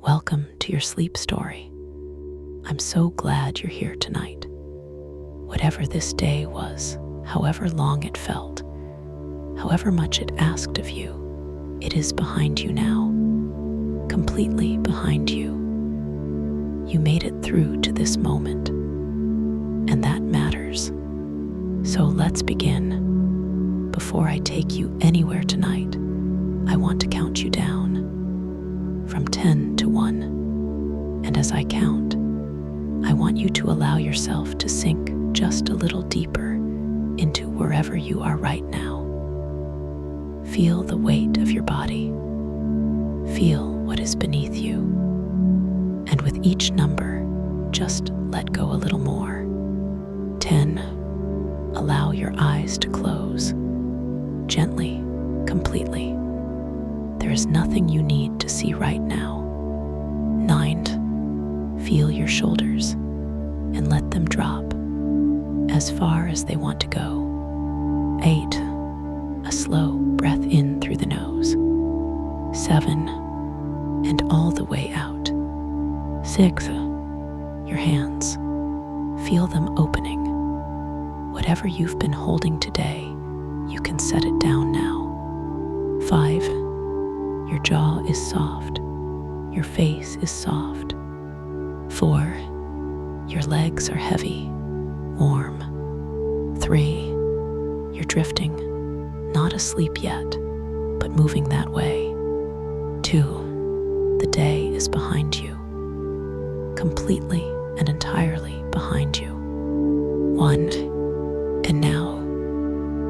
Welcome to your sleep story. I'm so glad you're here tonight. Whatever this day was, however long it felt, however much it asked of you, it is behind you now, completely behind you. You made it through to this moment, and that matters. So let's begin. Before I take you anywhere tonight, I want to count you down from 10 to 1. And as I count, I want you to allow yourself to sink just a little deeper into wherever you are right now. Feel the weight of your body. Feel what is beneath you. And with each number, just let go a little more. 10. Allow your eyes to close. Gently, completely. There is nothing you need to see right now. 9. Feel your shoulders and let them drop as far as they want to go. 8. A slow breath in through the nose. 7. And all the way out. 6. Your hands. Feel them opening. Whatever you've been holding today, you can set it down now. 5. Your jaw is soft. Your face is soft. 4. Your legs are heavy, warm. 3. You're drifting, not asleep yet, but moving that way. 2. The day is behind you, completely and entirely behind you. 1. And now,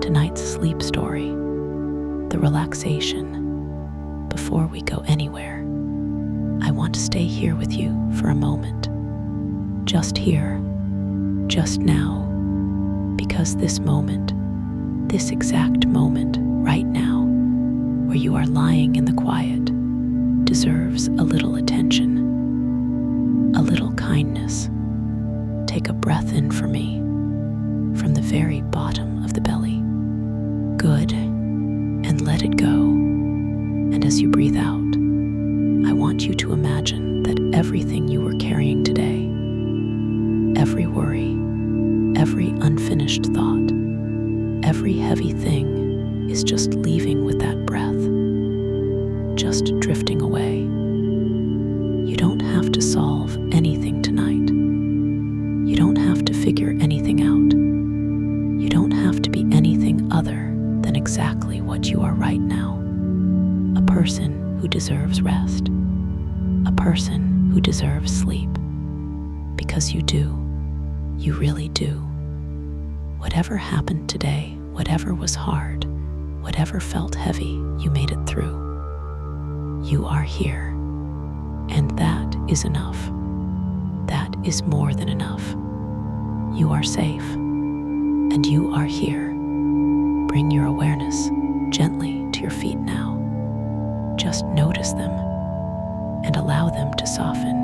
tonight's sleep story, the relaxation. Before we go anywhere, I want to stay here with you for a moment. Just here, just now, because this moment, this exact moment right now, where you are lying in the quiet, deserves a little attention, a little kindness. Take a breath in for me, from the very bottom of the belly. Good, and let it go. And as you breathe out, I want you to imagine that everything you were carrying today, every worry, every unfinished thought, every heavy thing is just leaving with that breath, just drifting away. You don't have to solve anything tonight. You don't have to figure anything out. You don't have to be anything other than exactly what you are right now. A person who deserves rest. A person who deserves sleep. Because you do. You really do. Whatever happened today, whatever was hard, whatever felt heavy, you made it through. You are here. And that is enough. That is more than enough. You are safe. And you are here. Bring your awareness gently to your feet now. Just notice them and allow them to soften.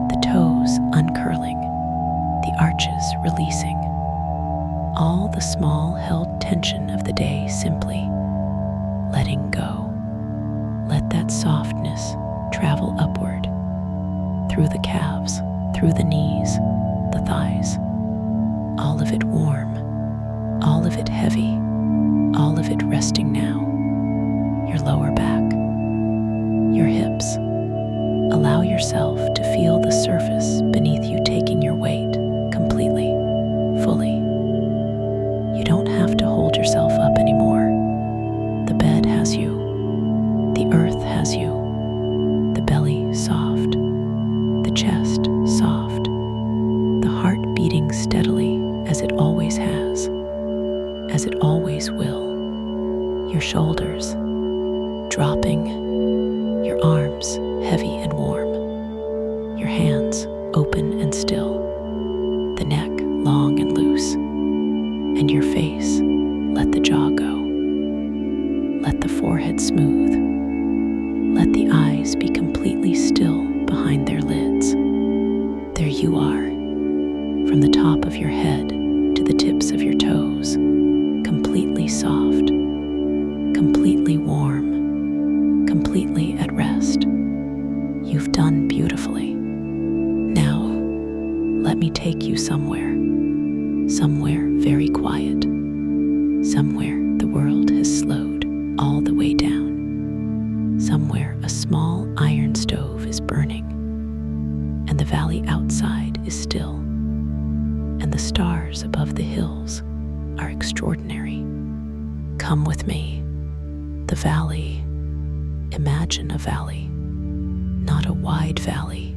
The toes uncurling, the arches releasing. All the small held tension of the day simply letting go. Let that softness travel upward, through the calves, through the knees, the thighs. All of it warm, all of it heavy, all of it resting now. Your lower back, your hips. Allow yourself to feel the surface beneath you taking your weight completely, fully. You don't have to hold yourself up anymore. The bed has you. The earth has you. The belly soft. The chest soft. The heart beating steadily as it always has, as it always will. Your shoulders dropping, your arms heavy and warm, your hands open and still, the neck long and loose, and your face, let the jaw go. Let the forehead smooth. Let the eyes be completely still behind their lids. There you are, from the top of your head to the tips of your toes, completely soft, completely warm, completely at rest. You've done beautifully. Now, let me take you somewhere very quiet, somewhere the world has slowed all the way down, somewhere a small iron stove is burning, and the valley outside is still, and the stars above the hills are extraordinary. Come with me. The valley. Imagine a valley, not a wide valley,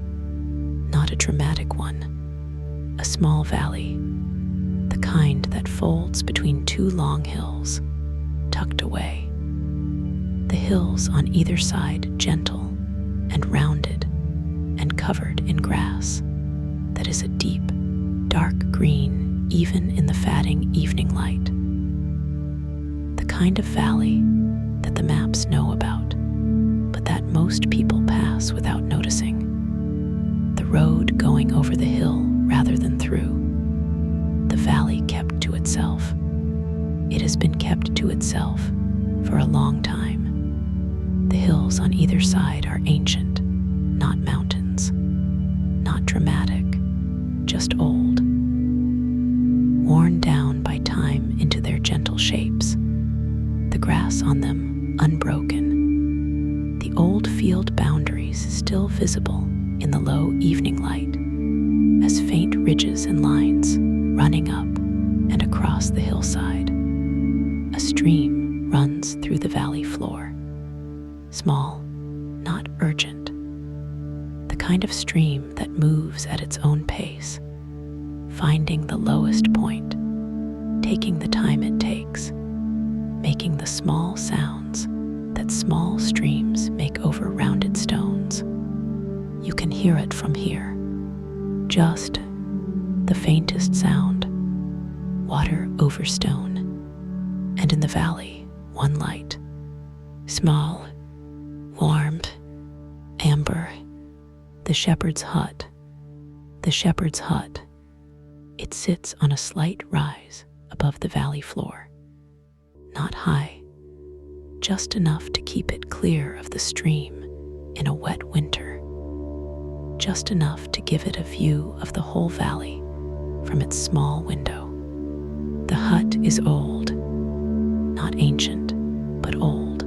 not a dramatic one, a small valley, the kind that folds between two long hills, tucked away. The hills on either side gentle and rounded and covered in grass that is a deep, dark green even in the fading evening light. The kind of valley that the maps know about, but that most people pass without noticing. The road going over the hill rather than through. The valley kept to itself. It has been kept to itself for a long time. The hills on either side are ancient, not mountains, not dramatic, just old, worn down by time into their gentle shapes, the grass on them unbroken, the old field boundaries still visible in the low evening light as faint ridges and lines running up and across the hillside. A stream runs through the valley floor, small, not urgent, the kind of stream that moves at its own pace, finding the lowest point, taking the time it takes, making the small sounds that small streams make over rounded stones. You can hear it from here, just the faintest sound, water over stone, and in the valley, one light, small, warm, amber, the shepherd's hut. The shepherd's hut. It sits on a slight rise above the valley floor, not high, just enough to keep it clear of the stream in a wet winter, just enough to give it a view of the whole valley from its small window. The hut is old, not ancient, but old.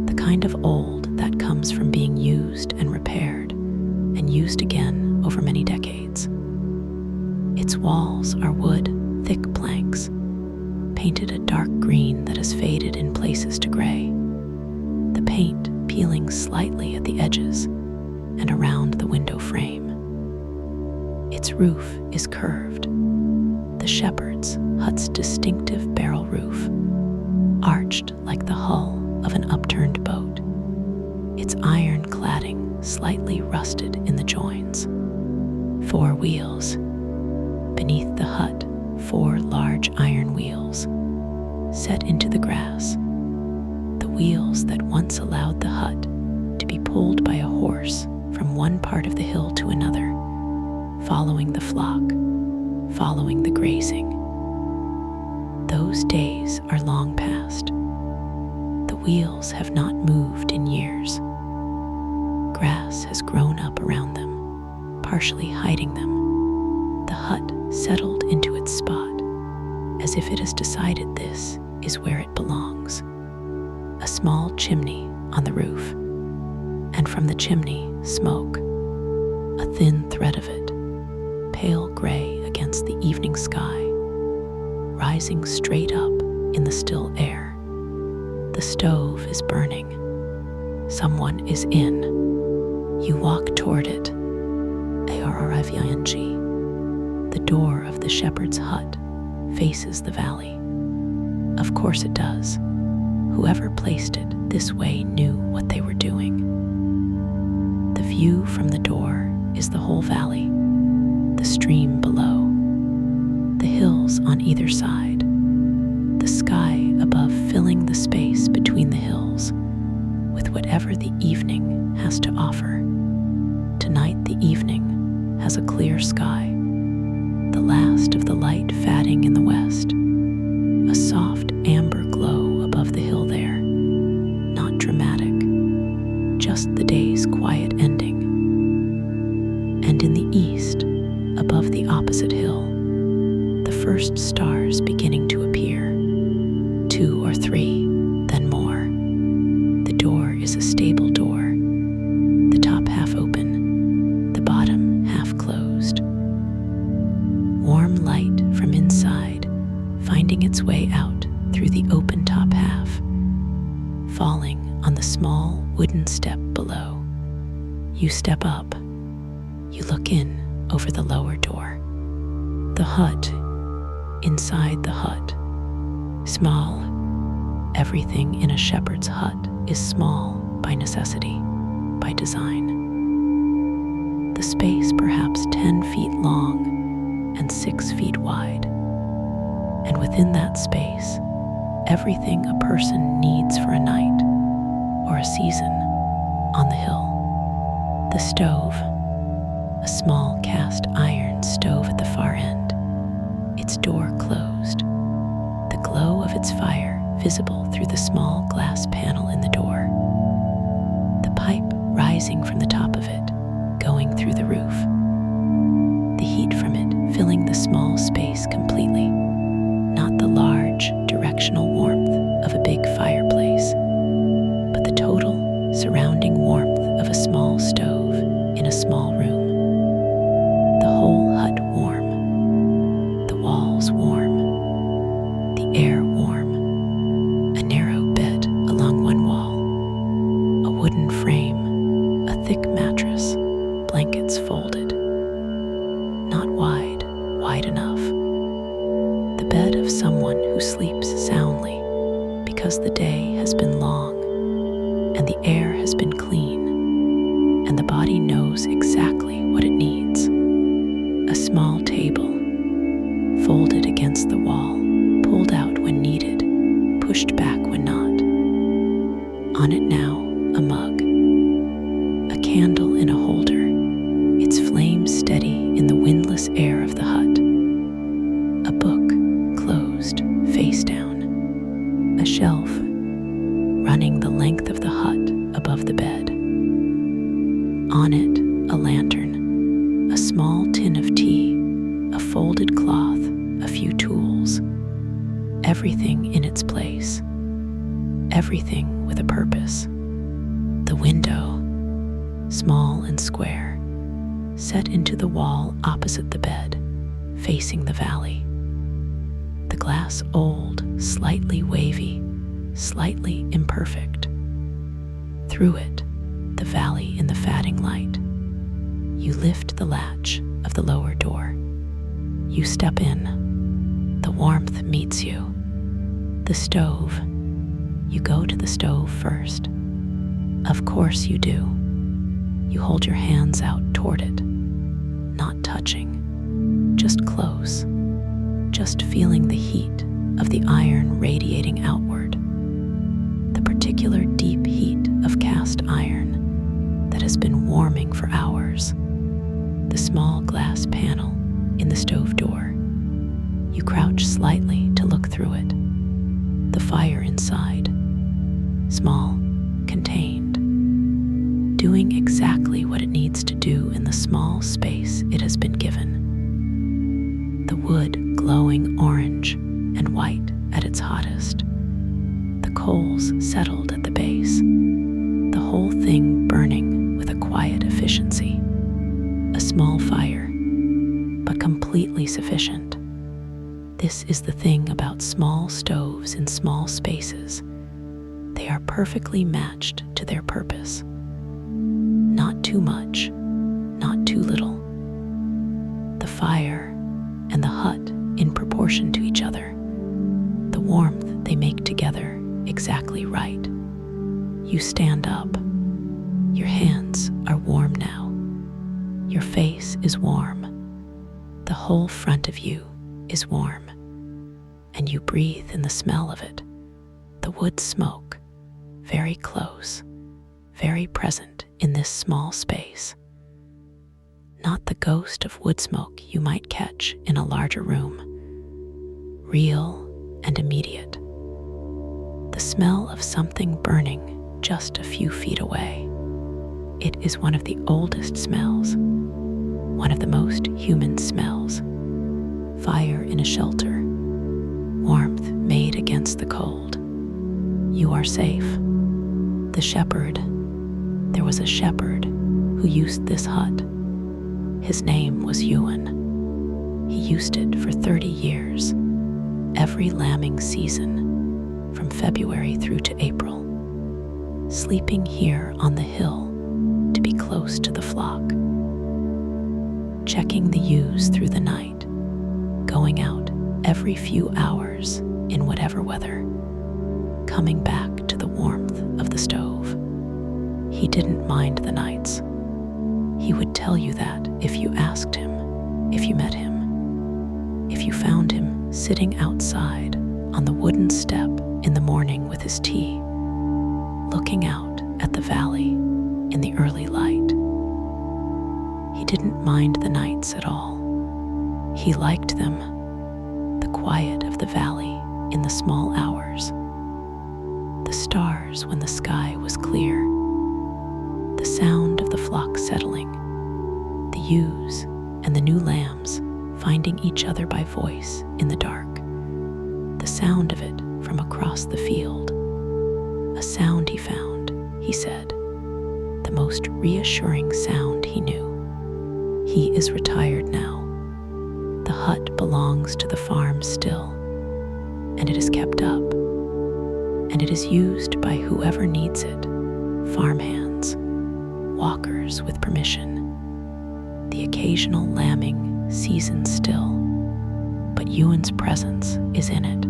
The kind of old that comes from being used and repaired and used again over many decades. Its walls are wood, thick planks, painted a dark green that has faded in places to gray, the paint peeling slightly at the edges and around the window frame. Its roof is curved, the shepherd's hut's distinctive barrel roof, arched like the hull of an upturned boat, its iron cladding slightly rusted in the joins. 4 wheels. Beneath the hut, 4 large iron wheels, set into the grass, the wheels that once allowed the hut to be pulled by a horse from one part of the hill to another, following the flock, following the grazing. Those days are long past. The wheels have not moved in years. Grass has grown up around them, partially hiding them. The hut settled into its spot, as if it has decided this is where it belongs. A small chimney on the roof, and from the chimney, smoke, a thin thread of it, pale gray against the evening sky, rising straight up in the still air. The stove is burning. Someone is in. You walk toward it. The door of the shepherd's hut faces the valley. Of course it does. Whoever placed it this way knew what they were doing. The view from the door is the whole valley, the stream below, the hills on either side, the sky above filling the space between the hills with whatever the evening has to offer. Tonight the evening has a clear sky, the last of the light fading in the west, a soft amber glow above the hill there, not dramatic, just the day's quiet first stars beginning to appear. 2 or 3, then more. The door is a stable door, the top half open, the bottom half closed. Warm light from inside, finding its way out through the open top half, falling on the small wooden step below. You step up. You look in over the lower door. The hut, inside the hut. Small. Everything in a shepherd's hut is small by necessity, by design. The space perhaps 10 feet long and 6 feet wide. And within that space, everything a person needs for a night or a season on the hill. The stove, a small cast iron stove at the far end, its door closed, the glow of its fire visible through the small glass panel in the door, the pipe rising from the top of it, going through the roof, the heat from it filling the small space completely, not the large directional warmth of a big fireplace, but the total surrounding warmth of a small stove in a small room. The whole hut warm, the walls warm, the air warm, a narrow bed along one wall, a wooden frame, a thick mattress, blankets folded. Not wide, wide enough. The bed of someone who sleeps soundly because the day has been long and the air has been clean and the body knows exactly what it needs. A small table, folded against the wall, pulled out when needed, pushed back when not. On it now, a mug, a candle in a holder, its flame steady in the windless air of the hut. A book, closed, face down. A shelf, running the length of the hut above the bed. On it, a lantern, a small tin of tea, a folded cloth, a few tools. Everything in its place. Everything with a purpose. The window, small and square, set into the wall opposite the bed, facing the valley. The glass old, slightly wavy, slightly imperfect. Through it, the valley in the fading light. You lift the latch of the lower door. You step in. The warmth meets you. The stove. You go to the stove first. Of course you do. You hold your hands out toward it, not touching, just close, just feeling the heat of the iron radiating outward, the particular deep heat of cast iron that has been warming for hours, the small glass panel in the stove door. You crouch slightly to look through it, the fire inside, small, contained, doing exactly what it needs to do in the small space it has been given. The wood glowing orange and white at its hottest, the coals settled at the base, the whole thing burning with a quiet efficiency. A small fire, but completely sufficient. This is the thing about small stoves in small spaces. They are perfectly matched to their purpose. Not too much, not too little. The fire and the hut in proportion to each other. The warmth they make together exactly right. You stand up. Your hands are warm now. Your face is warm. The whole front of you is warm. And you breathe in the smell of it. The wood smoke, very close, very present in this small space. Not the ghost of wood smoke you might catch in a larger room. Real and immediate. The smell of something burning just a few feet away. It is one of the oldest smells, one of the most human smells. fire in a shelter, warmth made against the cold. You are safe. The shepherd. There was a shepherd who used this hut. His name was Ewan. He used it for 30 years, every lambing season, from February through to April, sleeping here on the hill to be close to the flock, checking the ewes through the night, going out every few hours in whatever weather, coming back to the warmth of the stove. He didn't mind the nights. He would tell you that if you asked him, if you met him, if you found him sitting outside on the wooden step in the morning with his tea, looking out at the valley in the early light. He didn't mind the nights at all. He liked them, the quiet of the valley in the small hours, the stars when the sky was clear, the sound of the flock settling, the ewes and the new lambs finding each other by voice in the dark, the sound of it from across the field, a sound he found, he said, the most reassuring sound he knew. He is retired now. The hut belongs to the farm still, and it is kept up, and it is used by whoever needs it, farmhands, walkers with permission, the occasional lambing season still, but Ewan's presence is in it,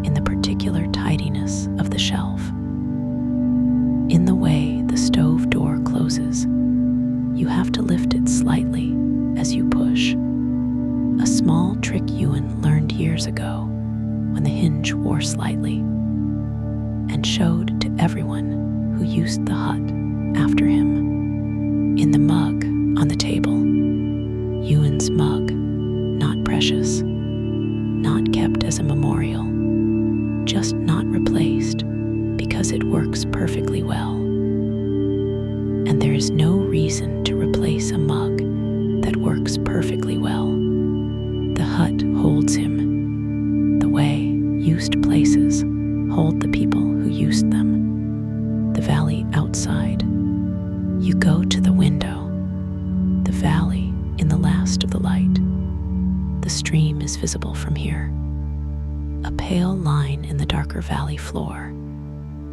in the particular tidiness of the shelf, in the way the stove door closes. You have to lift it slightly as you push, a small trick Ewan learned years ago when the hinge wore slightly, and showed to everyone who used the hut after him. In the mug on the table, Ewan's mug, not precious, not kept as a memorial, just not replaced because it works perfectly well. And there is no reason to replace a mug that works perfectly well. The hut holds him, the way used places hold the people who used them. The valley outside. You go to the window. The valley in the last of the light. The stream is visible from here. A pale line in the darker valley floor.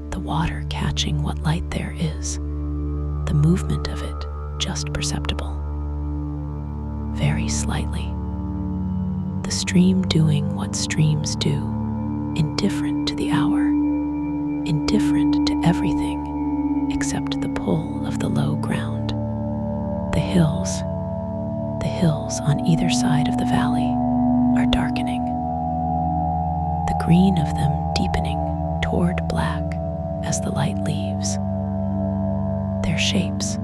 The water catching what light there is. The movement of it just perceptible. Very slightly. The stream doing what streams do, indifferent to the hour, indifferent to everything except the pull of the low ground. The hills on either side of the valley are darkening, the green of them deepening toward black as the light leaves. Their shapes,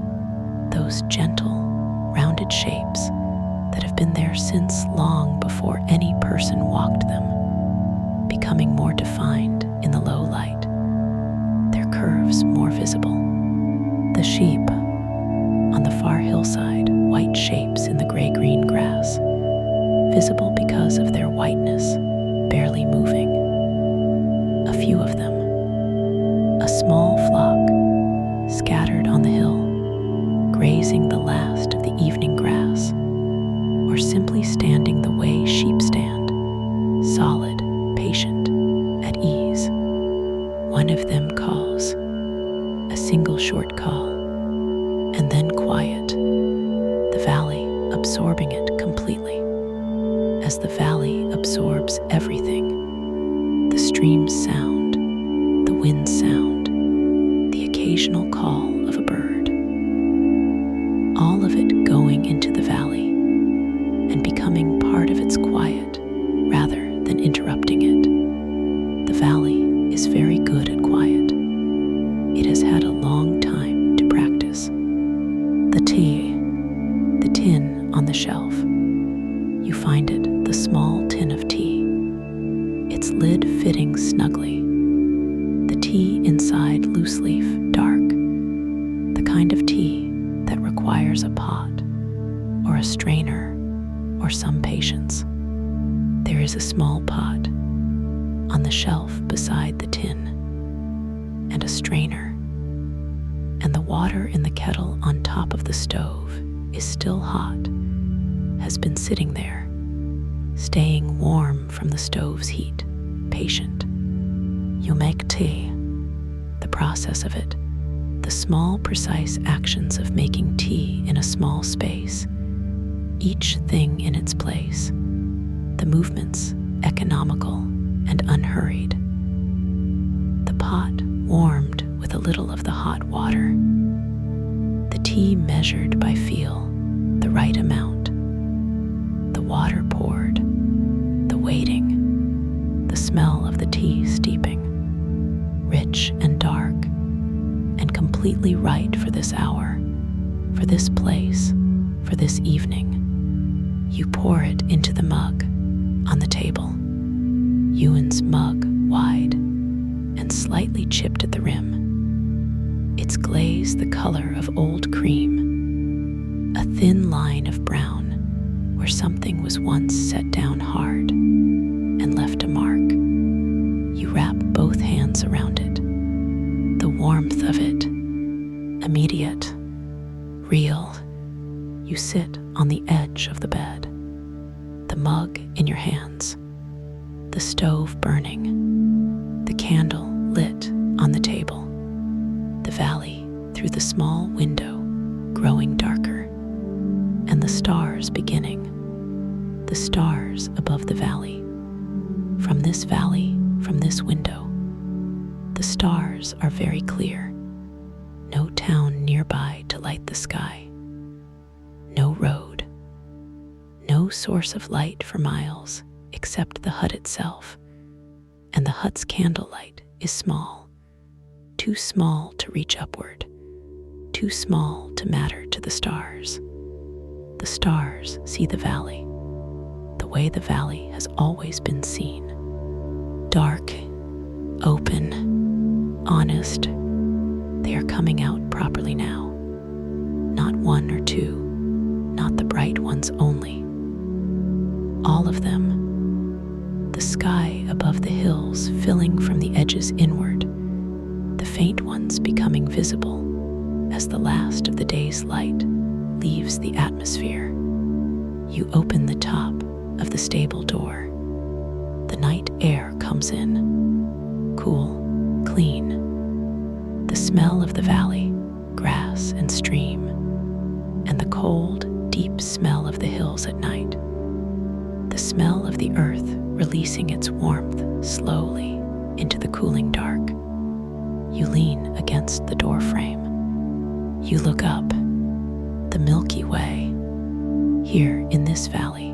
those gentle, rounded shapes that have been there since long before any person walked them, becoming more defined in the low light, their curves more visible. The sheep on the far hillside, white shapes in the gray-green grass, visible because of their whiteness, barely moving. A few of them, a small flock, scattered on the hill, grazing the last of the evening grass, or simply standing the way sheep stand, solid, patient, at ease. One of them calls, a single short call, and then quiet, the valley absorbing it completely, as the valley absorbs everything, the stream's sound, the wind's sound, the occasional call of a bird, all of it going into the valley and becoming part of its quiet rather than interrupting it. The valley is very good at quiet. It has had a long time to practice. The tin on the shelf. You find it, the small tin of tea, its lid fitting snugly, the tea inside loose leaf, dark, the kind of tea that requires a pot or a strainer or some patience. There is a small pot on the shelf beside the tin, and a strainer, and the water in the kettle on top of the stove is still hot, has been sitting there, staying warm from the stove's heat, patient. You make tea, the process of it, the small, precise actions of making tea in a small space, each thing in its place, the movements economical and unhurried. The pot warmed with a little of the hot water, the tea measured by feel, the right amount, the water poured, the waiting, the smell of the tea steeping, rich and dark, and completely right for this hour, for this place, for this evening. You pour it into the mug on the table, Ewan's mug wide and slightly chipped at the rim. Its glaze the color of old cream, a thin line of brown where something was once set down hard and left a mark. You wrap both hands around it, the warmth of it, immediate, real. You sit on the edge of the bed, the mug in your hands, the stove burning, the candle lit on the table, the valley through the small window growing darker, and the stars beginning, the stars above the valley. From this valley, from this window, the stars are very clear. No town nearby to light the sky. No road. No source of light for miles except the hut itself, and the hut's candlelight is small, too small to reach upward, too small to matter to the stars. The stars see the valley, the way the valley has always been seen. Dark, open, honest. They are coming out properly now. Not one or two, not the bright ones only. All of them. The sky above the hills filling from the edges inward, the faint ones becoming visible as the last of the day's light leaves the atmosphere. You open the top of the stable door. The night air comes in, cool, clean. The smell of the valley, grass and stream, and the cold, deep smell of the hills at night. The smell of the earth releasing its warmth slowly into the cooling dark. You lean against the door frame. You look up, the Milky Way. Here in this valley,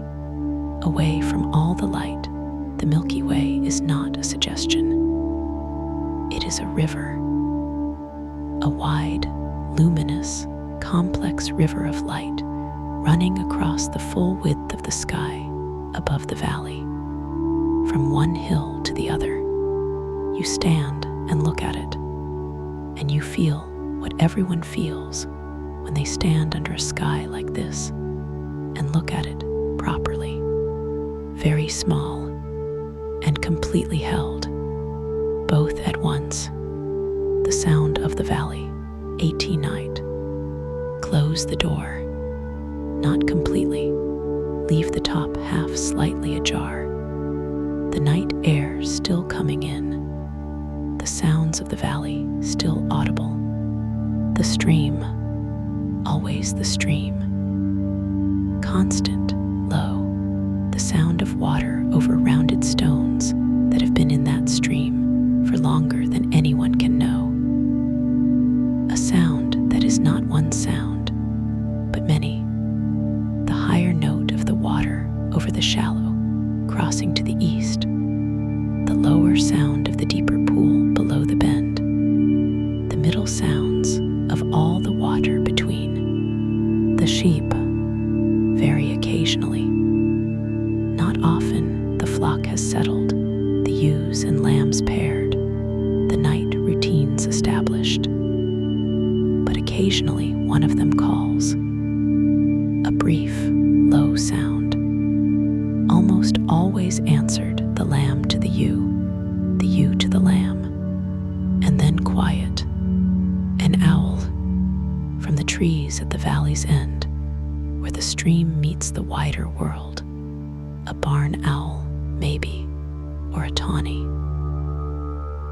away from all the light, the Milky Way is not a suggestion. It is a river, a wide, luminous, complex river of light running across the full width of the sky above the valley, from one hill to the other. You stand and look at it, and you feel what everyone feels when they stand under a sky like this and look at it properly, very small and completely held, both at once. The sound of the valley, 18 night. Close the door, not completely. Leave the top half slightly ajar. The night air still coming in. The sounds of the valley still audible. The stream, always the stream. Constant, low, the sound of water over rounded stones that have been in that stream for longer than anyone can know. A sound that is not one sound, but many. The higher note of the water over the shallow, crossing to the east. The lower sound of the deeper pool below the bend. The middle sounds of all the water between. The sheep, very occasionally. Not often the flock has settled, the ewes and lambs paired, the night routines established. But occasionally one of them calls. A brief, low sound, almost always trees at the valley's end, where the stream meets the wider world. A barn owl, maybe, or a tawny.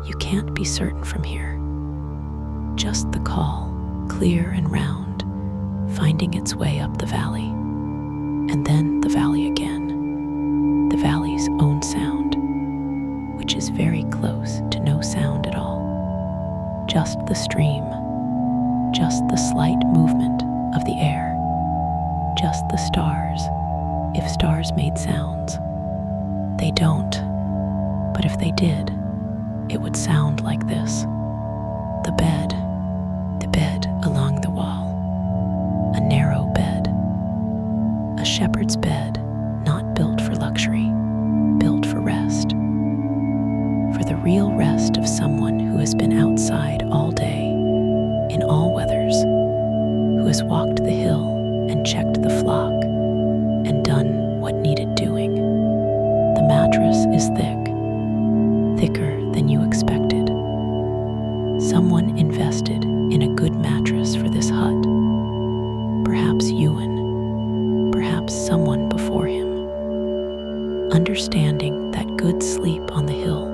You can't be certain from here. Just the call, clear and round, finding its way up the valley. And then the valley again. The valley's own sound, which is very close to no sound at all. Just the stream, just the slight movement of the air, just the stars, if stars made sounds. They don't, but if they did, it would sound like this. The bed along the wall, a narrow bed, a shepherd's bed not built for luxury, built for rest, for the real rest of someone who has been outside all day, in all weathers, who has walked the hill and checked the flock and done what needed doing. The mattress is thick, thicker than you expected. Someone invested in a good mattress for this hut. Perhaps Ewan, perhaps someone before him. Understanding that good sleep on the hill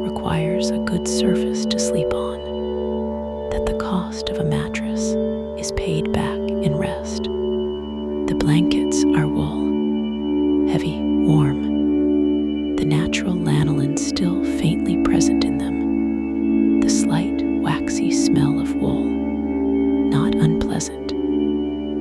requires a good surface to sleep on, that the cost of a mattress is paid back in rest. The blankets are wool, heavy, warm, the natural lanolin still faintly present in them, the slight waxy smell of wool, not unpleasant,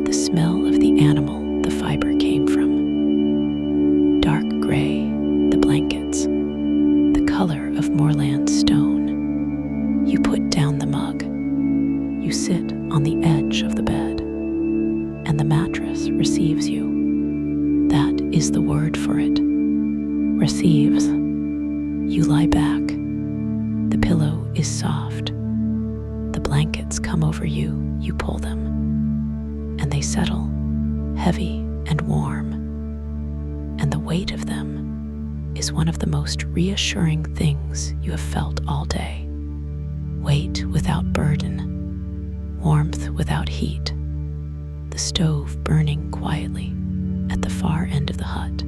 the smell of the animal the fiber came from. Dark gray, the blankets, the color of moorland stone. You put down the mug. You sit on the edge of the bed, and the mattress receives you. That is the word for it. Receives. You lie back. The pillow is soft. The blankets come over you. You pull them, and they settle, heavy and warm. And the weight of them is one of the most reassuring things you have felt all day. Weight without burden, warmth without heat, the stove burning quietly at the far end of the hut,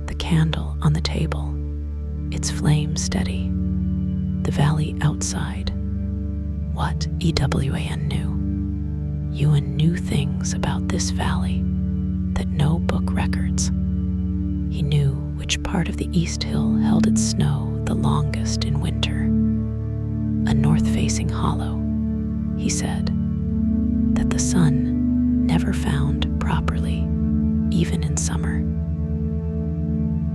the candle on the table, its flame steady, the valley outside. What EWAN knew. Ewan knew things about this valley that no book records. He knew which part of the East Hill held its snow the longest in winter. A north-facing hollow, he said, that the sun never found properly, even in summer.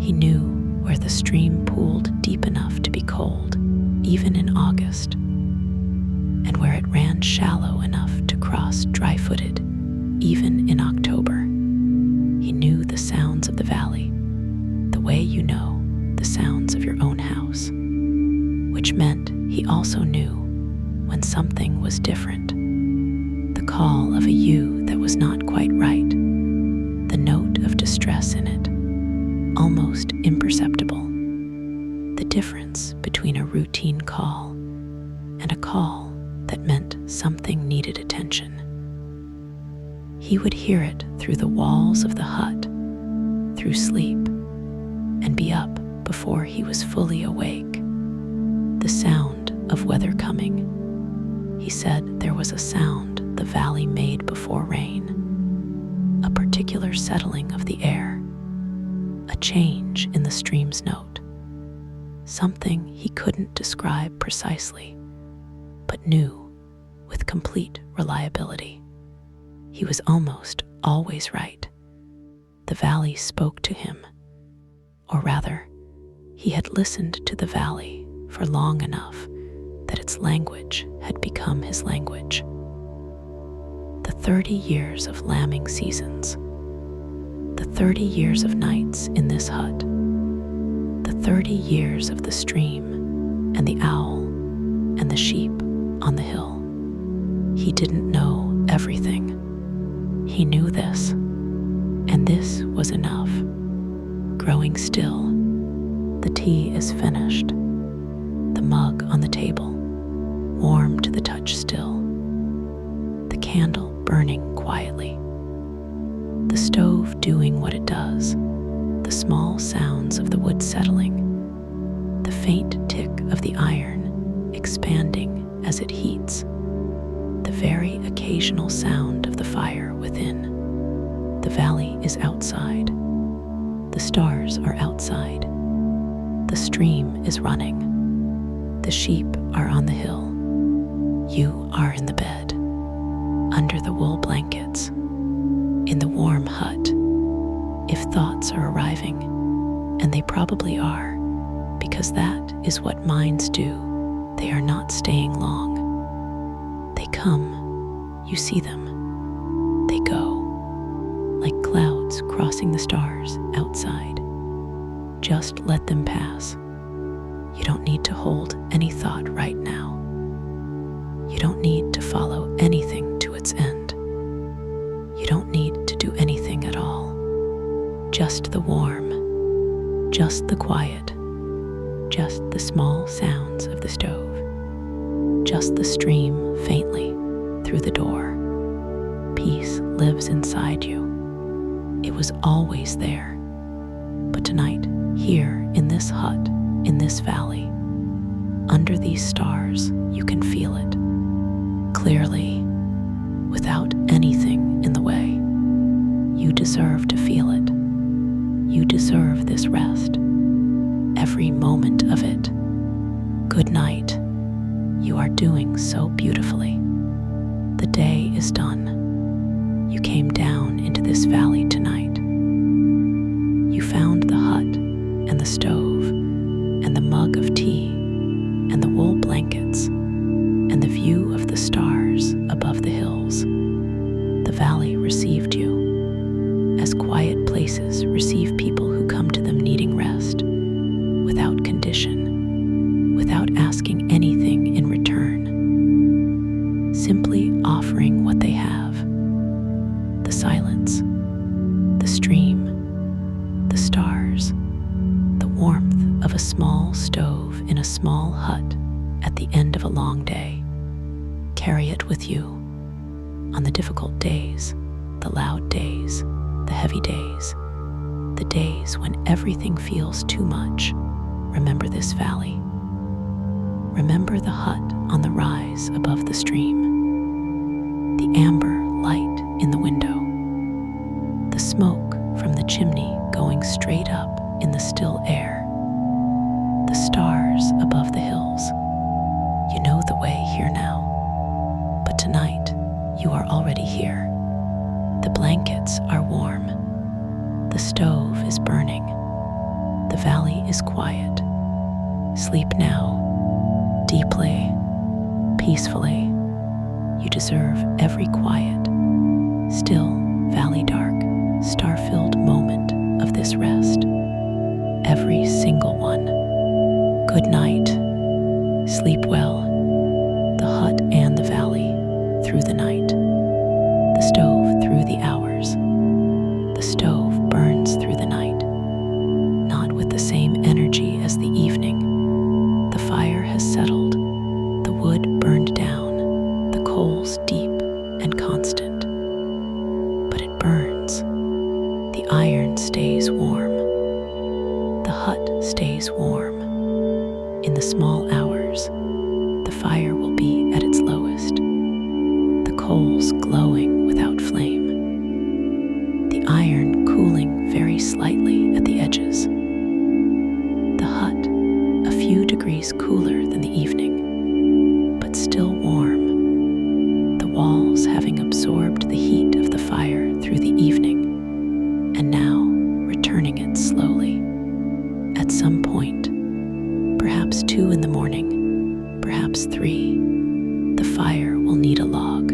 He knew where the stream pooled deep enough to be cold, even in August, and where it ran shallow enough to cross dry-footed, even in October. He knew the sounds of the valley, the way you know the sounds of your own house, which meant he also knew when something was different, the call of a you that was not quite right, the note of distress in it, almost imperceptible, the difference between a routine call and a call that meant something needed attention. He would hear it through the walls of the hut, through sleep, and be up before he was fully awake. The sound of weather coming. He said there was a sound the valley made before rain, a particular settling of the air, a change in the stream's note, something he couldn't describe precisely, but knew with complete reliability. He was almost always right. The valley spoke to him, or rather, he had listened to the valley for long enough that its language had become his language. The 30 years of lambing seasons, the 30 years of nights in this hut, the 30 years of the stream and the owl and the sheep on the hill. He didn't know everything. He knew this, and this was enough. Growing still, the tea is finished. The mug on the table, warm to the touch still. The candle burning quietly, the stove doing what it does, the small sounds of the wood settling, the faint tick of the iron expanding as it heats, the very occasional sound of the fire within. The valley is outside. The stars are outside. The stream is running. The sheep are on the hill. You are in the bed, under the wool blankets, in the warm hut. If thoughts are arriving, and they probably are, because that is what minds do, they are not staying long. They come, you see them. They go, like clouds crossing the stars outside. Just let them pass. You don't need to hold any thought right now. You don't need to follow anything to its end. You don't need to do anything at all. Just the warm, just the quiet, just the small sounds of the stove, just the stream faintly through the door. Peace lives inside you. It was always there. But tonight, here in this hut, in this valley, under these stars, you can feel it clearly, without anything in the way. You deserve to feel it. You deserve this rest, every moment of it. Good night. You are doing so beautifully. The day is done. You came down into this valley tonight. You found the hut and the stove and the mug of tea and the wool blankets and the view of the stars above the hills. The valley received you, as quiet places receive people who come to them needing rest, without condition, without asking anything in return, simply offering what they have: the silence, the stream, the stars, the warmth of a small stove in a small hut at the end of a long day. Carry it with you on the difficult days, the loud days, the heavy days, the days when everything feels too much. Remember this valley. Remember the hut on the rise above the stream, the amber light in the window, the smoke from the chimney going straight up in the still air, the stars above the hills. You know the way here now, but tonight you are already here. The blankets are warm. The stove is burning. The valley is quiet. Sleep now, deeply, peacefully. You deserve every quiet, still, valley dark, star-filled moment of this rest. Every single one. Good night. Sleep well. The hut and the valley through the night. The stove through the hours. The stove burns through the night, not with the same energy as the evening. The fire has settled, the wood burned down, the coals deep and constant. But it burns. The iron stays warm. The hut stays warm. In the small hours, the fire will be at its lowest, the coals glowing without flame, the iron cooling very slightly at the edges, the hut a few degrees cooler than the evening, but still warm, the walls having absorbed the heat of the fire through the evening, and now returning it slowly. At some point, perhaps 2 in the morning, perhaps 3, the fire will need a log.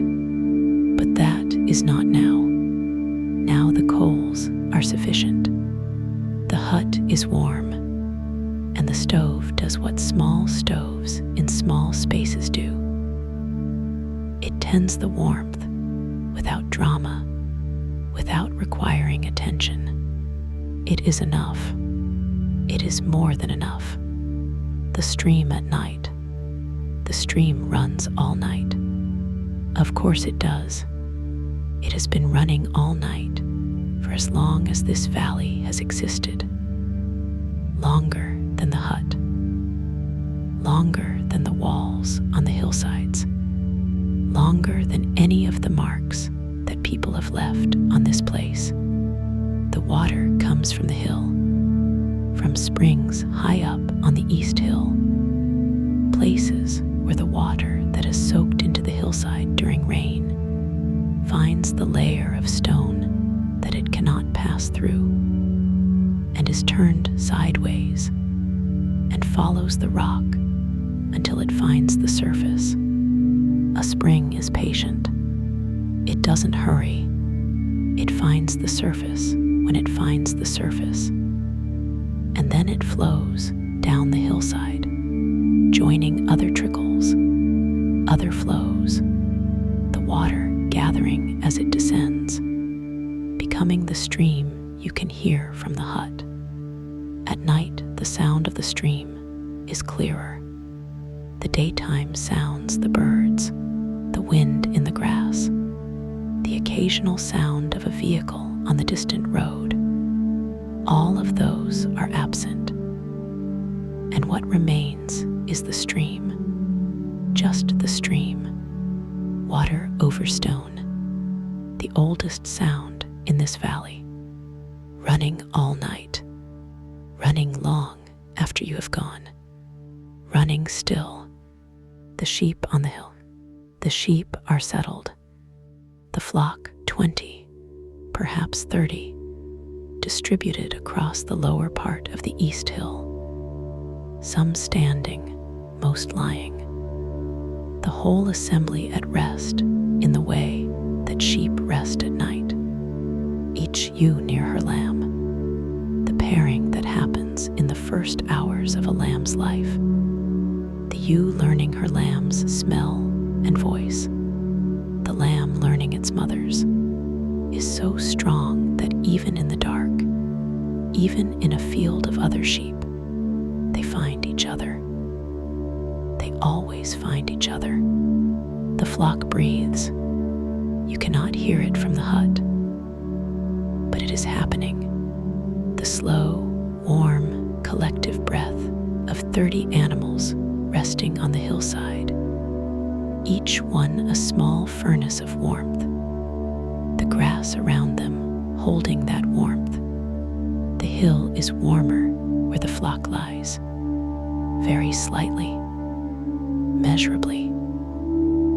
But that is not now. Now the coals are sufficient. The hut is warm, and the stove does what small stoves in small spaces do. It tends the warmth without drama, without requiring attention. It is enough. It is more than enough. The stream at night. The stream runs all night. Of course it does. It has been running all night for as long as this valley has existed. Longer than the hut. Longer than the walls on the hillsides. Longer than any of the marks that people have left on this place. The water comes from the hill, from springs high up on the east hill, places where the water that has soaked into the hillside during rain finds the layer of stone that it cannot pass through, and is turned sideways and follows the rock until it finds the surface. A spring is patient. It doesn't hurry. It finds the surface when it finds the surface, and then it flows down the hillside, joining other trickles, other flows, the water gathering as it descends, becoming the stream you can hear from the hut. At night, the sound of the stream is clearer. The daytime sounds the birds, the wind in the grass, the occasional sound of a vehicle on the distant road. All of those are absent. And what remains is the stream, just the stream, water over stone, the oldest sound in this valley, running all night, running long after you have gone, running still. The sheep on the hill, the sheep are settled. The flock, 20, perhaps 30, distributed across the lower part of the east hill, some standing, most lying, the whole assembly at rest in the way that sheep rest at night, each ewe near her lamb, the pairing that happens in the first hours of a lamb's life, the ewe learning her lamb's smell and voice, the lamb learning its mother's, is so strong that even in the dark, even in a field of other sheep, they find each other. They always find each other. The flock breathes. You cannot hear it from the hut, but it is happening. The slow, warm, collective breath of 30 animals resting on the hillside, each one a small furnace of warmth, the grass around them holding that warmth. The hill is warmer where the flock lies, very slightly, measurably,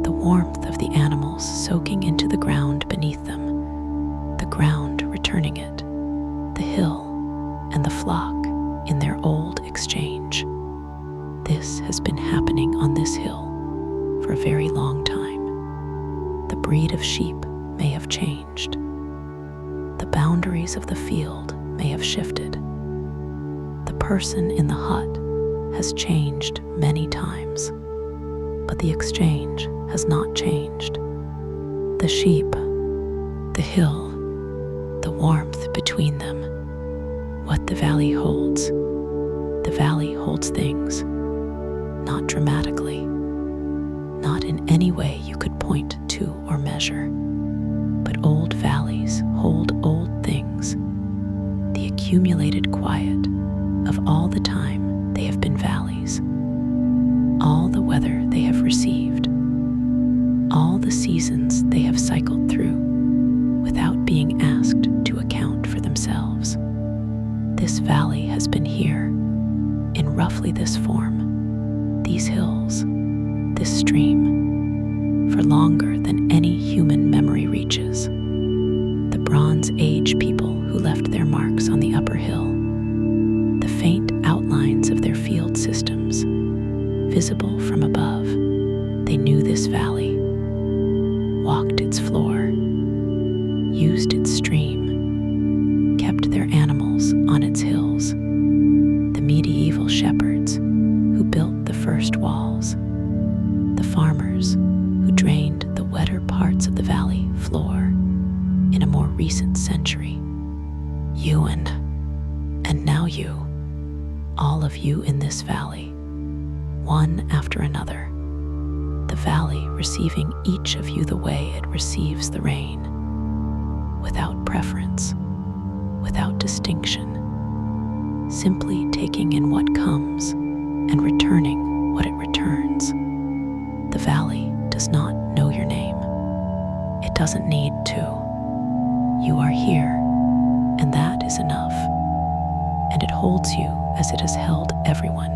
the warmth of the animals soaking into the ground beneath them, the ground returning it, the hill and the flock in their old exchange. This has been happening on this hill for a very long time. The breed of sheep may have changed. The boundaries of the field may have shifted. The person in the hut has changed many times, but the exchange has not changed. The sheep, the hill, the warmth between them, what the valley holds. The valley holds things, not dramatically, not in any way you could point to or measure, but old valleys hold old things, the accumulated quiet of all the time they have been valleys, all the weather they have received, all the seasons they have cycled through without being asked to account for themselves. This valley has been here in roughly this form, these hills, this stream, for longer than any human memory reaches. The Bronze Age people who left their marks on the upper hill, the faint outlines of their field systems, visible from above, they knew this valley, walked its floor, used its stream, kept their animals on its hills. The medieval shepherds who built the first walls, the farmers who drained the wetter parts of the valley floor in a more recent century. You and now you, all of you in this valley, one after another. The valley receiving each of you the way it receives the rain, without preference, without distinction, simply taking in what comes and returning what it returns. The valley does not know your name. It doesn't need to. You are here, and that is enough. And it holds you as it has held everyone,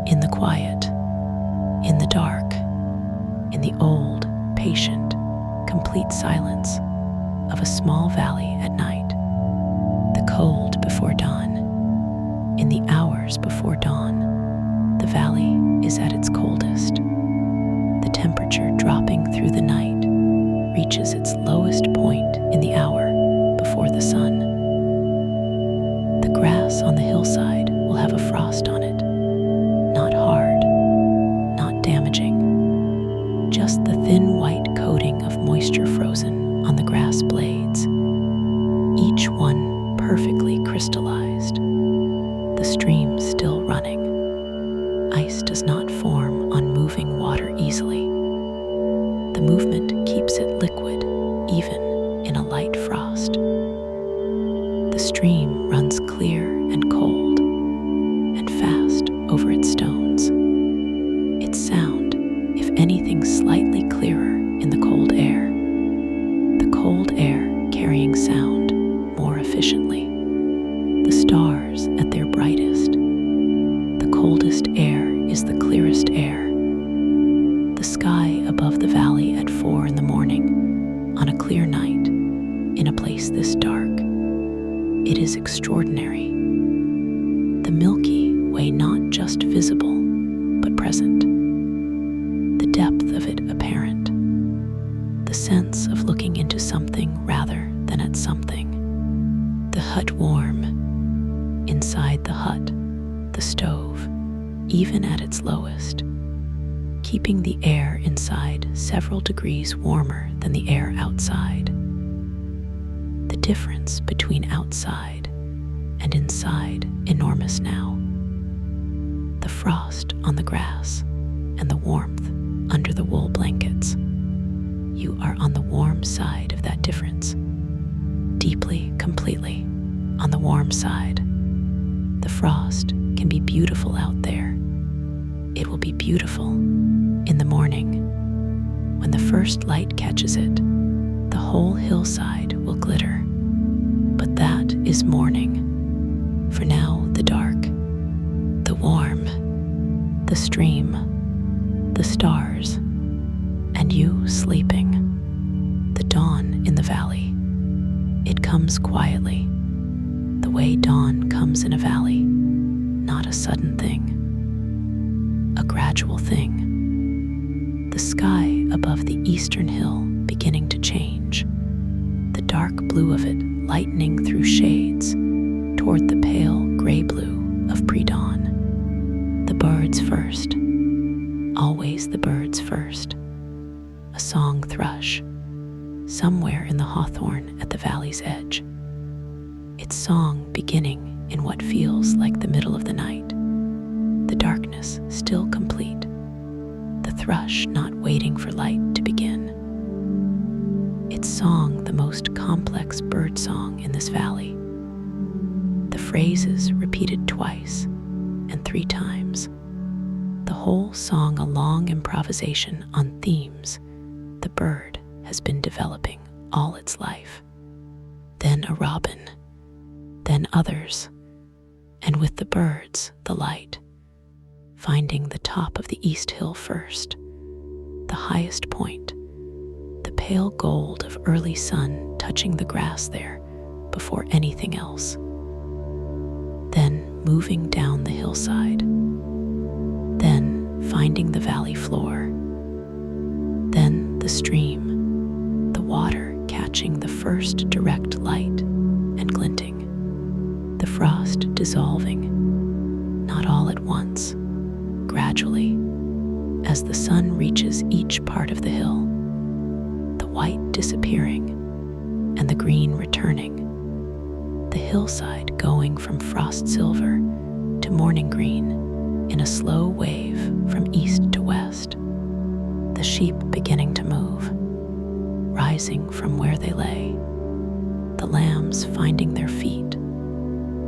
in the quiet, in the dark, in the old, patient, complete silence of a small valley at night, the cold before dawn. In the hours before dawn, the valley is at its coldest. The temperature dropping through the night reaches its lowest point in the hour before the sun. The grass on the hillside will have a frost on it, not hard, not damaging, just the thin white coating of moisture frozen on the grass blades, each one perfectly crystallized. The stream still running. Ice does not form on moving water easily. The movement keeps it liquid, even in a light frost. The stream runs clear and cold and fast over its stones. Its sound, if anything, slightly clearer in the cold air. The cold air carrying sound more efficiently. The stars at their brightest. The coldest air is the clearest air. The sky above the valley at 4 in the morning, on a clear night, in a place this dark. It is extraordinary. The Milky Way not just visible, but present. The depth of it apparent. The sense of looking into something rather than at something. The hut warm. Inside the hut, the stove, even at its lowest, keeping the air inside several degrees warmer than the air outside. The difference between outside and inside enormous now. The frost on the grass and the warmth under the wool blankets. You are on the warm side of that difference. Deeply, completely, on the warm side. The frost can be beautiful out there. It will be beautiful in the morning. When the first light catches it, the whole hillside will glitter. But that is morning. For now, the dark, the warm, the stream, the stars, and you sleeping. The dawn in the valley. It comes quietly. The way dawn comes in a valley, not a sudden thing, a gradual thing. The sky above the eastern hill beginning to change, the dark blue of it lightening through shades toward the pale gray blue of pre-dawn. The birds first, always the birds first. A song thrush, somewhere in the hawthorn at the valley's edge. Its song beginning in what feels like the middle of the night, the darkness still complete, the thrush not waiting for light to begin. Its song the most complex bird song in this valley. The phrases repeated twice and 3 times. The whole song a long improvisation on themes the bird has been developing all its life. Then a robin, then others, and with the birds, the light, finding the top of the east hill first, the highest point, the pale gold of early sun touching the grass there before anything else. Then moving down the hillside, then finding the valley floor, then the stream, the water catching the first direct light and glinting. The frost dissolving, not all at once, gradually, as the sun reaches each part of the hill, the white disappearing and the green returning, the hillside going from frost silver to morning green in a slow wave from east to west. the sheep beginning to move, rising from where they lay, the lambs finding their feet,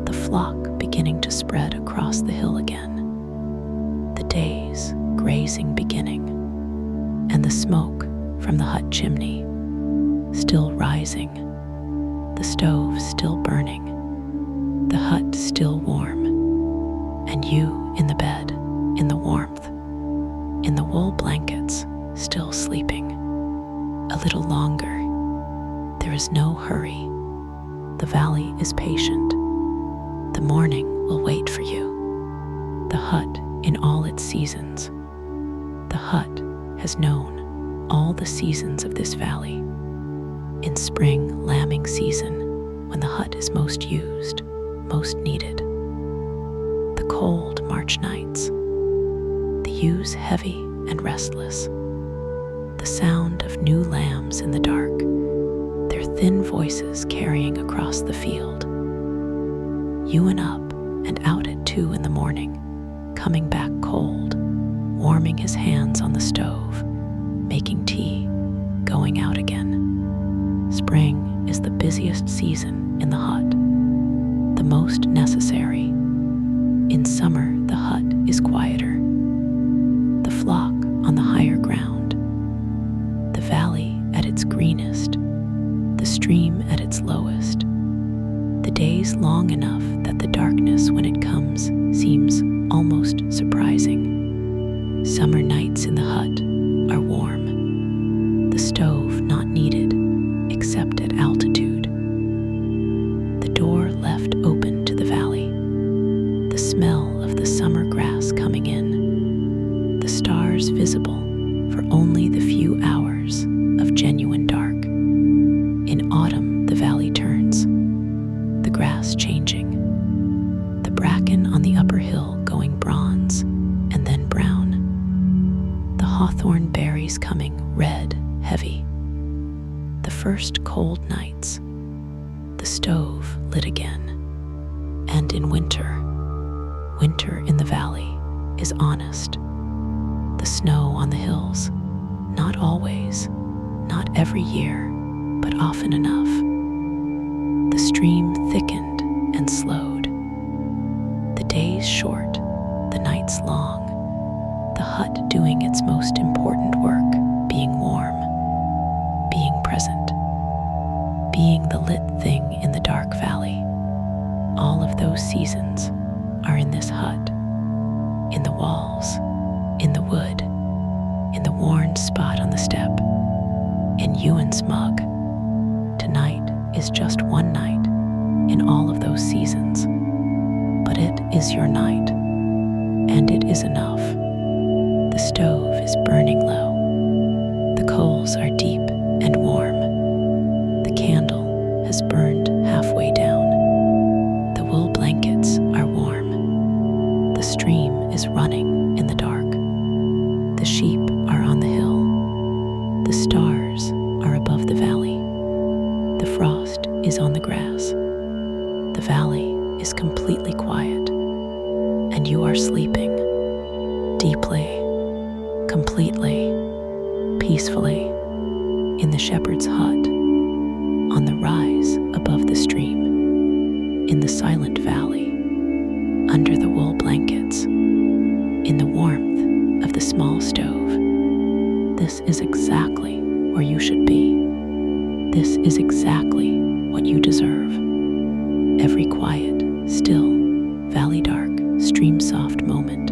the flock beginning to spread across the hill again, the days grazing beginning, and the smoke from the hut chimney still rising, the stove still burning, the hut still warm, and you in the bed, in the warmth, in the wool blankets, still sleeping. A little longer. There is no hurry. The valley is patient. The morning will wait for you. The hut in all its seasons. The hut has known all the seasons of this valley. In spring lambing season, when the hut is most used, most needed. The cold March nights, the ewes heavy and restless, the sound of new lambs in the dark, their thin voices carrying across the field. Ewan up and out at 2 in the morning, coming back cold, warming his hands on the stove, making tea, going out again. Spring is the busiest season in the hut, the most necessary. In summer, the hut is quieter. The flock on the higher ground, the valley at its greenest, the stream at its lowest, the days long enough that the darkness when it comes seems almost surprising. Summer nights in the hut are warm, the stove not needed except at altitude, the door left open to the valley, the smell of the summer grass coming in, the stars visible for only the few hours of genuine dark. In autumn, the valley turns, the grass changing, the bracken on the upper hill going bronze and then brown, the hawthorn berries coming red, heavy, the first cold nights, the stove lit again. And in winter, winter in the valley is honest. The snow on the hills, not always, not every year, but often enough. The stream thickened and slowed. The days short, the nights long, the hut doing its most important work, being warm, being present, being the lit thing in the dark valley. All of those seasons are in this hut, in the walls, in the wood, in the worn spot on the step, in Ewan's mug. Tonight is just one night in all of those seasons, but it is your night, and it is enough. The stove is burning low, the coals are deep and warm, the candle has burned halfway down, the wool blankets are warm, the stream is running in the dark, the sheep are on the hill, the stars are above the valley, the frost is on the grass, the valley is completely quiet, and you are sleeping deeply, completely, peacefully, in the shepherd's hut, on the rise above the stream, in the silent valley, under the wool blankets, in the warmth of the small stove. This is exactly where you should be. This is exactly what you deserve. Every quiet, still, valley dark, stream soft moment,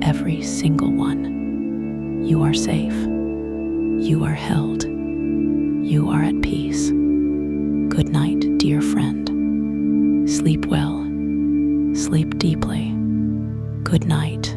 every single one. You are safe. You are held. You are at peace. Good night, dear friend. Sleep well. Sleep deeply. Good night.